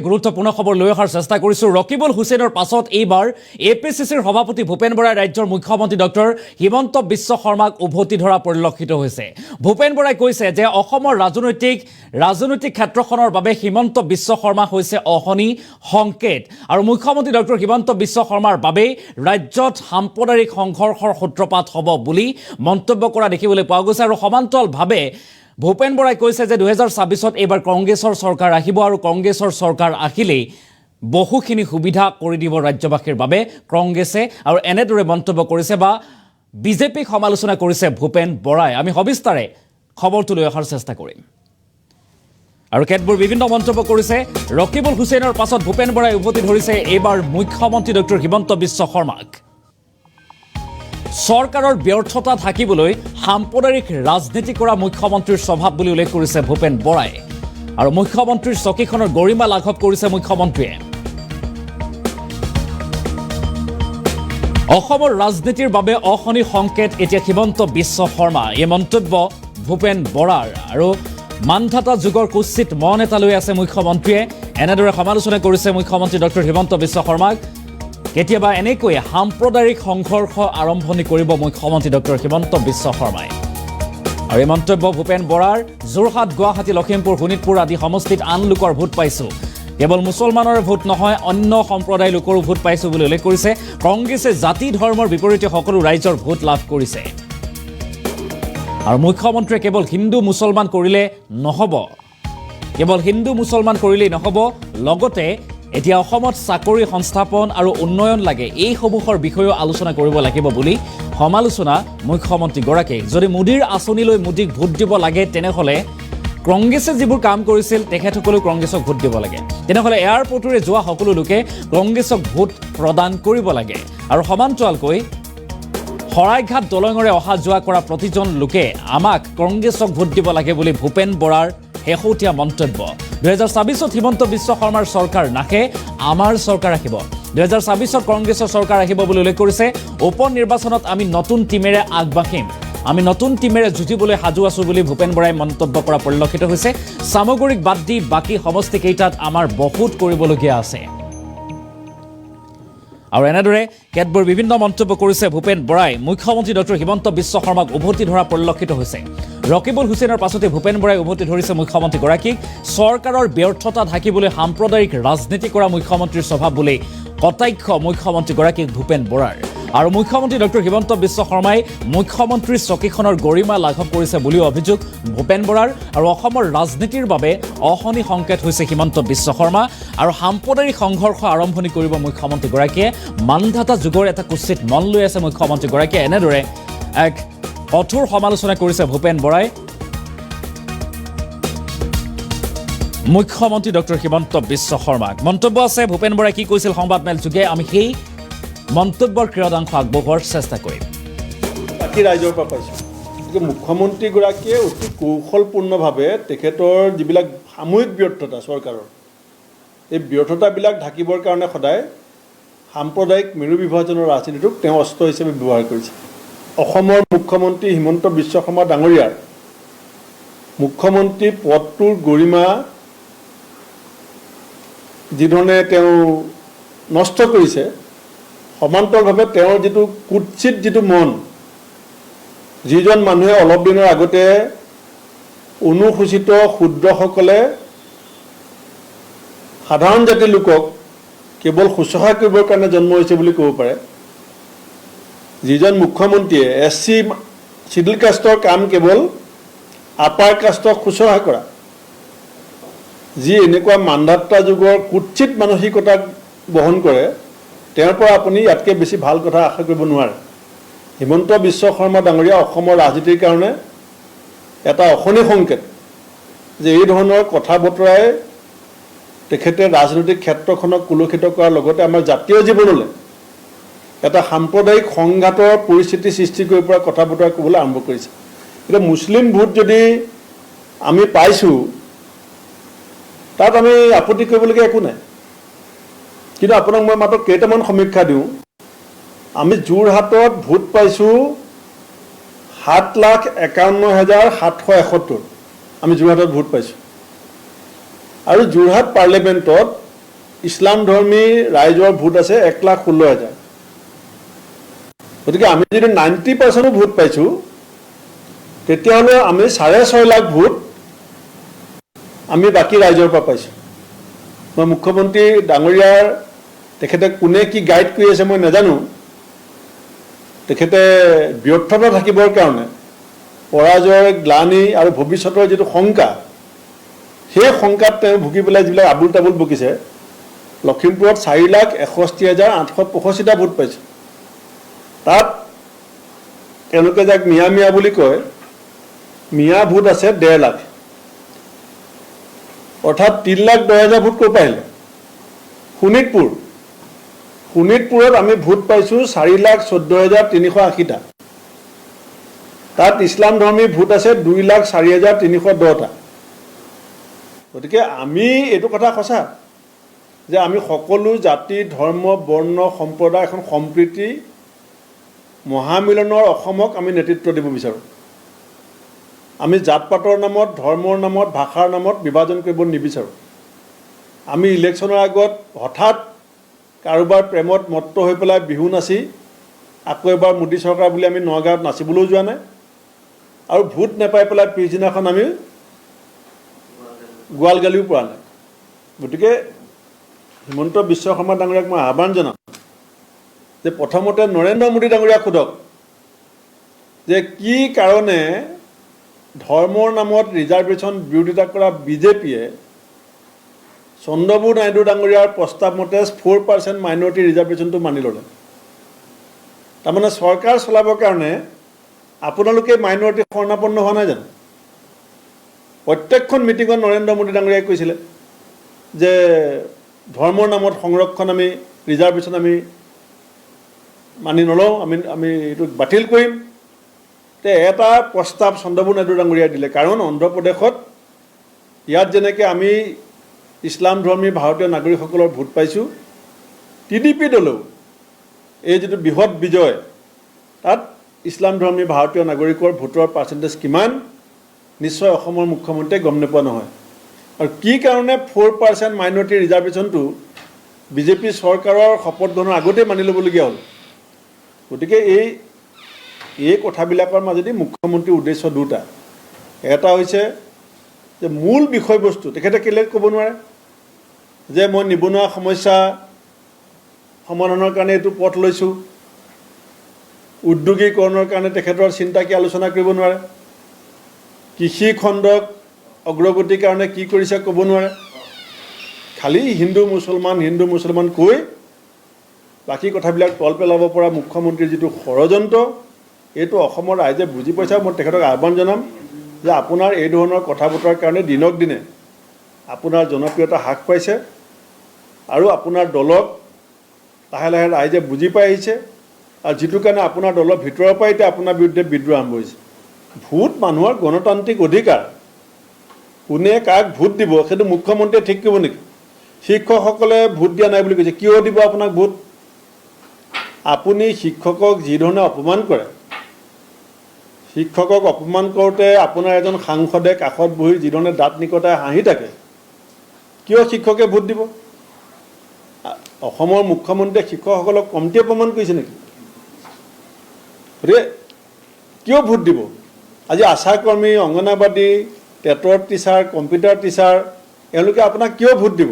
গুৰুত্বপূৰ্ণ খবৰ লৈ অহাৰ চেষ্টা কৰিছো ৰকিবুল হুছেইনৰ পাছত এইবাৰ এপিচিচিৰ সভাপতি ভূপেন বৰাই ৰাজ্যৰ মুখ্যমন্ত্ৰী ডক্টৰ হিমন্ত বিশ্ব শৰ্মাক উভতি ধৰা পৰিলক্ষিত হৈছে ভূপেন বৰাই কৈছে যে অসমৰ ৰাজনৈতিক ক্ষেত্ৰখনৰ বাবে হিমন্ত বিশ্ব শৰ্মা হৈছে অহনি সংকেত আৰু মুখ্যমন্ত্ৰী ডক্টৰ হিমন্ত বিশ্ব শৰ্মাৰ বাবে ৰাজ্যত সাম্প্ৰদায়িক সংঘৰ্ষৰ সূত্ৰপাত হ'ব বুলি মন্তব্য কৰা দেখিবলৈ পোৱা গৈছে আৰু সমান্তৰালভাৱে ভূপেন বৰাই কৈছে যে 2026ত এইবাৰ কংগ্ৰেছৰ চৰকাৰ আহিব আৰু কংগ্ৰেছৰ চৰকাৰ আহিলেই বহুখিনি সুবিধা কৰি দিব ৰাজ্যবাসীৰ বাবে কংগ্ৰেছে আৰু এনেদৰে মন্তব্য কৰিছে বা বিজেপিক সমালোচনা কৰিছে ভূপেন বৰাই আমি সবিস্তাৰে খবৰটো লৈ অহাৰ চেষ্টা কৰিম আৰু কেতবোৰ বিভিন্ন মন্তব্য কৰিছে ৰকিবুল হুছেইনৰ পাছত ভূপেন বৰাই উভতি ধৰিছে এইবাৰ মুখ্যমন্ত্ৰী ডক্টৰ হিমন্ত বিশ্ব শৰ্মাক চৰকাৰৰ ব্যৰ্থতা থাকিবলৈ সাম্প্ৰদায়িক ৰাজনীতি কৰা মুখ্যমন্ত্ৰীৰ স্বভাৱ বুলি উল্লেখ কৰিছে ভূপেন বৰাই আৰু মুখ্যমন্ত্ৰীৰ চকীখনৰ গৰিমা লাঘৱ কৰিছে মুখ্যমন্ত্ৰীয়ে অসমৰ ৰাজনীতিৰ বাবে অহনি সংকেত এতিয়া হিমন্ত বিশ্ব শৰ্মা এই মন্তব্য ভূপেন বৰাৰ আৰু মানধাতা যুগৰ কুৎসিত মন এটা লৈ আছে মুখ্যমন্ত্ৰীয়ে এনেদৰে সমালোচনা কৰিছে মুখ্যমন্ত্ৰী ডক্টৰ হিমন্ত বিশ্ব শৰ্মাক কেতিয়াবা এনেকৈ সাম্প্ৰদায়িক সংঘৰ্ষ আৰম্ভণি কৰিব মুখ্যমন্ত্ৰী ডক্টৰ হিমন্ত বিশ্ব শৰ্মাই আৰু এই মন্তব্য ভূপেন বৰাৰ যোৰহাট গুৱাহাটী লখিমপুৰ শোণিতপুৰ আদি সমষ্টিত আন লোকৰ ভোট পাইছোঁ কেৱল মুছলমানৰ ভোট নহয় অন্য সম্প্ৰদায়ৰ লোকৰো ভোট পাইছোঁ বুলি উল্লেখ কৰিছে কংগ্ৰেছে জাতি ধৰ্মৰ বিপৰীতে সকলো ৰাইজৰ ভোট লাভ কৰিছে আৰু মুখ্যমন্ত্ৰীয়ে কেৱল হিন্দু মুছলমান কৰিলেই নহ'ব লগতে এতিয়া অসমত চাকৰি সংস্থাপন আৰু উন্নয়ন লাগে এই সমূহৰ বিষয়েও আলোচনা কৰিব লাগিব বুলি সমালোচনা মুখ্যমন্ত্ৰীগৰাকীক যদি মোদীৰ আঁচনিলৈ মোদীক ভোট দিব লাগে তেনেহ'লে কংগ্ৰেছে যিবোৰ কাম কৰিছিল তেখেতসকলেও কংগ্ৰেছক ভোট দিব লাগে তেনেহ'লে এয়াৰপৰ্টেৰে যোৱা সকলো লোকে কংগ্ৰেছক ভোট প্ৰদান কৰিব লাগে আৰু সমান্তৰালকৈ শৰাইঘাট দলঙৰে অহা যোৱা কৰা প্ৰতিজন লোকে আমাক কংগ্ৰেছক ভোট দিব লাগে বুলি ভূপেন বৰাৰ শেহতীয়া মন্তব্য 2026ত হিমন্ত বিশ্ব শৰ্মাৰ চৰকাৰ নাহে আমাৰ চৰকাৰ আহিব 2026ত কংগ্ৰেছৰ চৰকাৰ আহিব বুলি উল্লেখ কৰিছে উপ নিৰ্বাচনত আমি নতুন টিমেৰে আগবাঢ়িম আমি নতুন টিমেৰে যুঁজিবলৈ সাজু আছো বুলি ভূপেন বৰাই মন্তব্য কৰা পৰিলক্ষিত হৈছে সামগ্ৰিক বাদ দি বাকী সমষ্টিকেইটাত আমাৰ বহুত কৰিবলগীয়া আছে আৰু এনেদৰে কেতবোৰ বিভিন্ন মন্তব্য কৰিছে ভূপেন বৰাই মুখ্যমন্ত্ৰী ডক্টৰ হিমন্ত বিশ্ব শৰ্মাক উভতি ধৰা পৰিলক্ষিত হৈছে ৰকিবুল হুছেইনৰ পাছতে ভূপেন বৰাই উভতি ধৰিছে মুখ্যমন্ত্ৰীগৰাকীক চৰকাৰৰ ব্যৰ্থতা ঢাকিবলৈ সাম্প্ৰদায়িক ৰাজনীতি কৰা মুখ্যমন্ত্ৰীৰ স্বভাৱ বুলি কটাক্ষ মুখ্যমন্ত্ৰীগৰাকীক ভূপেন বৰাৰ আৰু মুখ্যমন্ত্ৰী ডক্টৰ হিমন্ত বিশ্ব শৰ্মাই মুখ্যমন্ত্ৰীৰ চকীখনৰ গৰিমা লাঘৱ কৰিছে বুলিও অভিযোগ ভূপেন বৰাৰ আৰু অসমৰ ৰাজনীতিৰ বাবে অহনি সংকেত হৈছে হিমন্ত বিশ্ব শৰ্মা আৰু সাম্প্ৰদায়িক সংঘৰ্ষ আৰম্ভণি কৰিব মুখ্যমন্ত্ৰীগৰাকীয়ে মানধাতা যুগৰ এটা কুৎসিত মন লৈ আছে মুখ্যমন্ত্ৰীগৰাকীয়ে এনেদৰে এক কঠোৰ সমালোচনা কৰিছে ভূপেন বৰাই মুখ্যমন্ত্ৰী ডক্টৰ হিমন্ত বিশ্ব শৰ্মাক মন্তব্য আছে ভূপেন বৰাই কি কৈছিল সংবাদমেল যোগে আমি সেই মন্তব্যৰ ক্ৰিয়াদাংশ আগবঢ়োৱাৰ চেষ্টা কৰিম বাকী ৰাইজৰ পৰা পাইছোঁ গতিকে মুখ্যমন্ত্ৰীগৰাকীয়ে অতি কৌশলপূৰ্ণভাৱে তেখেতৰ যিবিলাক সামূহিক ব্যৰ্থতা চৰকাৰৰ এই ব্যৰ্থতাবিলাক ঢাকিবৰ কাৰণে সদায় সাম্প্ৰদায়িক মেৰু বিভাজনৰ ৰাজনীতিটোক তেওঁ অস্ত্ৰ হিচাপে ব্যৱহাৰ কৰিছে অসমৰ মুখ্যমন্ত্ৰী হিমন্ত বিশ্ব শৰ্মা ডাঙৰীয়াৰ মুখ্যমন্ত্ৰী পদটোৰ গৰিমা যিধৰণে তেওঁ নষ্ট কৰিছে সমান্তৰভাৱে তেওঁৰ যিটো কুৎসিত যিটো মন যিজন মানুহে অলপ দিনৰ আগতে অনুসূচিত ক্ষুদ্ৰসকলে সাধাৰণ জাতিৰ লোকক কেৱল শুশ্ৰূষা কৰিবৰ কাৰণে জন্ম হৈছে বুলি ক'ব পাৰে যিজন মুখ্যমন্ত্ৰীয়ে SC চিডিউল কাষ্টৰ কাম কেৱল আপাৰ কাষ্টক শুশ্ৰূষা কৰা যি এনেকুৱা মানধাতা যুগৰ কুৎসিত মানসিকতা বহন কৰে তেওঁৰ পৰা আপুনি ইয়াতকৈ বেছি ভাল কথা আশা কৰিব নোৱাৰে হিমন্ত বিশ্ব শৰ্মা ডাঙৰীয়া অসমৰ ৰাজনীতিৰ কাৰণে এটা অশনি সংকেত যে এই ধৰণৰ কথা বতৰাই তেখেতে ৰাজনৈতিক ক্ষেত্ৰখনক কুলুষিত কৰাৰ লগতে আমাৰ জাতীয় জীৱনলৈ এটা সাম্প্ৰদায়িক সংঘাতৰ পৰিস্থিতি সৃষ্টি কৰিব পৰা কথা বতৰা ক'বলৈ আৰম্ভ কৰিছে এতিয়া মুছলিম ভোট যদি আমি পাইছোঁ তাত আমি আপত্তি কৰিবলগীয়া একো নাই কিন্তু আপোনাক মই মাত্ৰ কেইটামান সমীক্ষা দিওঁ আমি যোৰহাটত ভোট পাইছোঁ 7,51,771 আমি যোৰহাটত ভোট পাইছোঁ আৰু যোৰহাট পাৰ্লিমেণ্টত ইছলাম ধৰ্মী ৰাইজৰ ভোট আছে 1,16,000। গতিকে আমি যদি 90% ভোট পাইছোঁ, তেতিয়াহ'লে আমি 6.5 লাখ ভোট আমি বাকী ৰাইজৰ পৰা পাইছোঁ। মই মুখ্যমন্ত্ৰী ডাঙৰীয়াৰ তেখেতে কোনে কি গাইড কৰি আছে মই নাজানো। তেখেতে ব্যৰ্থতা থাকিবৰ কাৰণে পৰাজয়ৰ গ্লানি আৰু ভৱিষ্যতৰ যিটো শংকা, সেই শংকাত তেওঁ ভুগি পেলাই যিবিলাক আবুল তাবুল বকিছে, লখিমপুৰত 4,61,885টা ভোট পাইছে। তাত তেওঁলোকে যাক মিয়া মিয়া বুলি কয়, মিয়া ভোট আছে 1.5 লাখ, অৰ্থাৎ 3,10,000 ভোট ক'ৰ পৰা আহিলে? শোণিতপুৰত আমি ভোট পাইছোঁ 4,14,380টা। তাত ইছলাম ধৰ্মী ভোট আছে 2,04,310টা। গতিকে আমি এইটো কথা সঁচা যে আমি সকলো জাতি, ধৰ্ম, বৰ্ণ, সম্প্ৰদায় এখন সম্প্ৰীতি মহামিলনৰ অসমক আমি নেতৃত্ব দিব বিচাৰোঁ। আমি জাত পাতৰ নামত, ধৰ্মৰ নামত, ভাষাৰ নামত বিভাজন কৰিব নিবিচাৰোঁ। আমি ইলেকশ্যনৰ আগত হঠাৎ কাৰোবাৰ প্ৰেমত মত্ত হৈ পেলাই বিহু নাচি আকৌ এবাৰ মোদী চৰকাৰ বুলি আমি নগাঁৱত নাচিবলৈও যোৱা নাই, আৰু ভোট নাপাই পেলাই পিছদিনাখন আমি গোৱাল গালিও পৰা নাই। গতিকে হিমন্ত বিশ্ব শৰ্মা ডাঙৰীয়াক মই আহ্বান জনাম যে প্ৰথমতে নৰেন্দ্ৰ মোদী ডাঙৰীয়াক সোধক যে কি কাৰণে ধৰ্মৰ নামত ৰিজাৰ্ভেশ্যন বিৰোধিতা কৰা বিজেপিয়ে চন্দ্ৰবাবু নাইডু ডাঙৰীয়াৰ প্ৰস্তাৱ মতে 4% মাইনৰিটি ৰিজাৰ্ভেশ্যনটো মানি ল'লে। তাৰমানে চৰকাৰ চলাবৰ কাৰণে আপোনালোকে মাইনৰিটি শৰণাপন্ন হোৱা নাই জানো? প্ৰত্যেকখন মিটিঙত নৰেন্দ্ৰ মোদী ডাঙৰীয়াই কৈছিলে যে ধৰ্মৰ নামত সংৰক্ষণ, আমি ৰিজাৰ্ভেশ্যন আমি মানি নলওঁ, আমি এইটো বাতিল কৰিম। তে এটা প্ৰস্তাৱ চন্দ্ৰবাবু নাইডু ডাঙৰীয়াই দিলে, কাৰণ অন্ধ্ৰপ্ৰদেশত ইয়াত যেনেকৈ আমি ইছলাম ধৰ্মী ভাৰতীয় নাগৰিকসকলৰ ভোট পাইছোঁ, TDP দলেও এই যিটো বৃহৎ বিজয়, তাত ইছলাম ধৰ্মী ভাৰতীয় নাগৰিকৰ ভোটৰ পাৰ্চেণ্টেজ কিমান নিশ্চয় অসমৰ মুখ্যমন্ত্ৰীয়ে গম নোপোৱা নহয়। আৰু কি কাৰণে 4% মাইনৰিটি ৰিজাৰ্ভেশ্যনটো বিজেপি চৰকাৰৰ শপত গ্ৰহণৰ আগতেই মানি ল'বলগীয়া হ'ল? গতিকে এই কথাবিলাকৰ মাজেদি মুখ্যমন্ত্ৰীৰ উদ্দেশ্য দুটা। এটা হৈছে যে মূল বিষয়বস্তু তেখেতে কেলৈ ক'ব নোৱাৰে যে মই নিবনুৱা সমস্যা সমাধানৰ কাৰণে এইটো পথ লৈছোঁ, উদ্যোগীকৰণৰ কাৰণে তেখেতৰ চিন্তা কি আলোচনা কৰিব নোৱাৰে, কৃষি খণ্ডক অগ্ৰগতিৰ কাৰণে কি কৰিছে ক'ব নোৱাৰে। খালি হিন্দু মুছলমান কৈ বাকী কথাবিলাক তল পেলাব পৰা মুখ্যমন্ত্ৰীৰ যিটো ষড়যন্ত্ৰ, এইটো অসমৰ ৰাইজে বুজি পাইছে। মই তেখেতক আহ্বান জনাম যে আপোনাৰ এই ধৰণৰ কথা বতৰাৰ কাৰণে দিনক দিনে আপোনাৰ জনপ্ৰিয়তা হ্ৰাস পাইছে, আৰু আপোনাৰ দলক লাহে লাহে ৰাইজে বুজি পাই আহিছে, আৰু যিটো কাৰণে আপোনাৰ দলৰ ভিতৰৰ পৰাই এতিয়া আপোনাৰ বিৰুদ্ধে বিদ্ৰোহ আৰম্ভ হৈছে। ভোট মানুহৰ গণতান্ত্ৰিক অধিকাৰ, কোনে কাক ভোট দিব সেইটো মুখ্যমন্ত্ৰীয়ে ঠিক কৰিব নেকি? শিক্ষকসকলে ভোট দিয়া নাই বুলি কৈছে, কিয় দিব আপোনাক ভোট? আপুনি শিক্ষকক যিধৰণে অপমান কৰে, শিক্ষকক অপমান কৰোঁতে আপোনাৰ এজন সাংসদে কাষত বহি যিধৰণে দাঁত নিকটাই হাঁহি থাকে, কিয় শিক্ষকে ভোট দিব? অসমৰ মুখ্যমন্ত্ৰীয়ে শিক্ষকসকলক কমটি অপমান কৰিছে নেকি? গতিকে কিয় ভোট দিব? আজি আশাকৰ্মী, অংগনাবাদী, টেটৰ টিচাৰ, কম্পিউটাৰ টিচাৰ, এওঁলোকে আপোনাক কিয় ভোট দিব?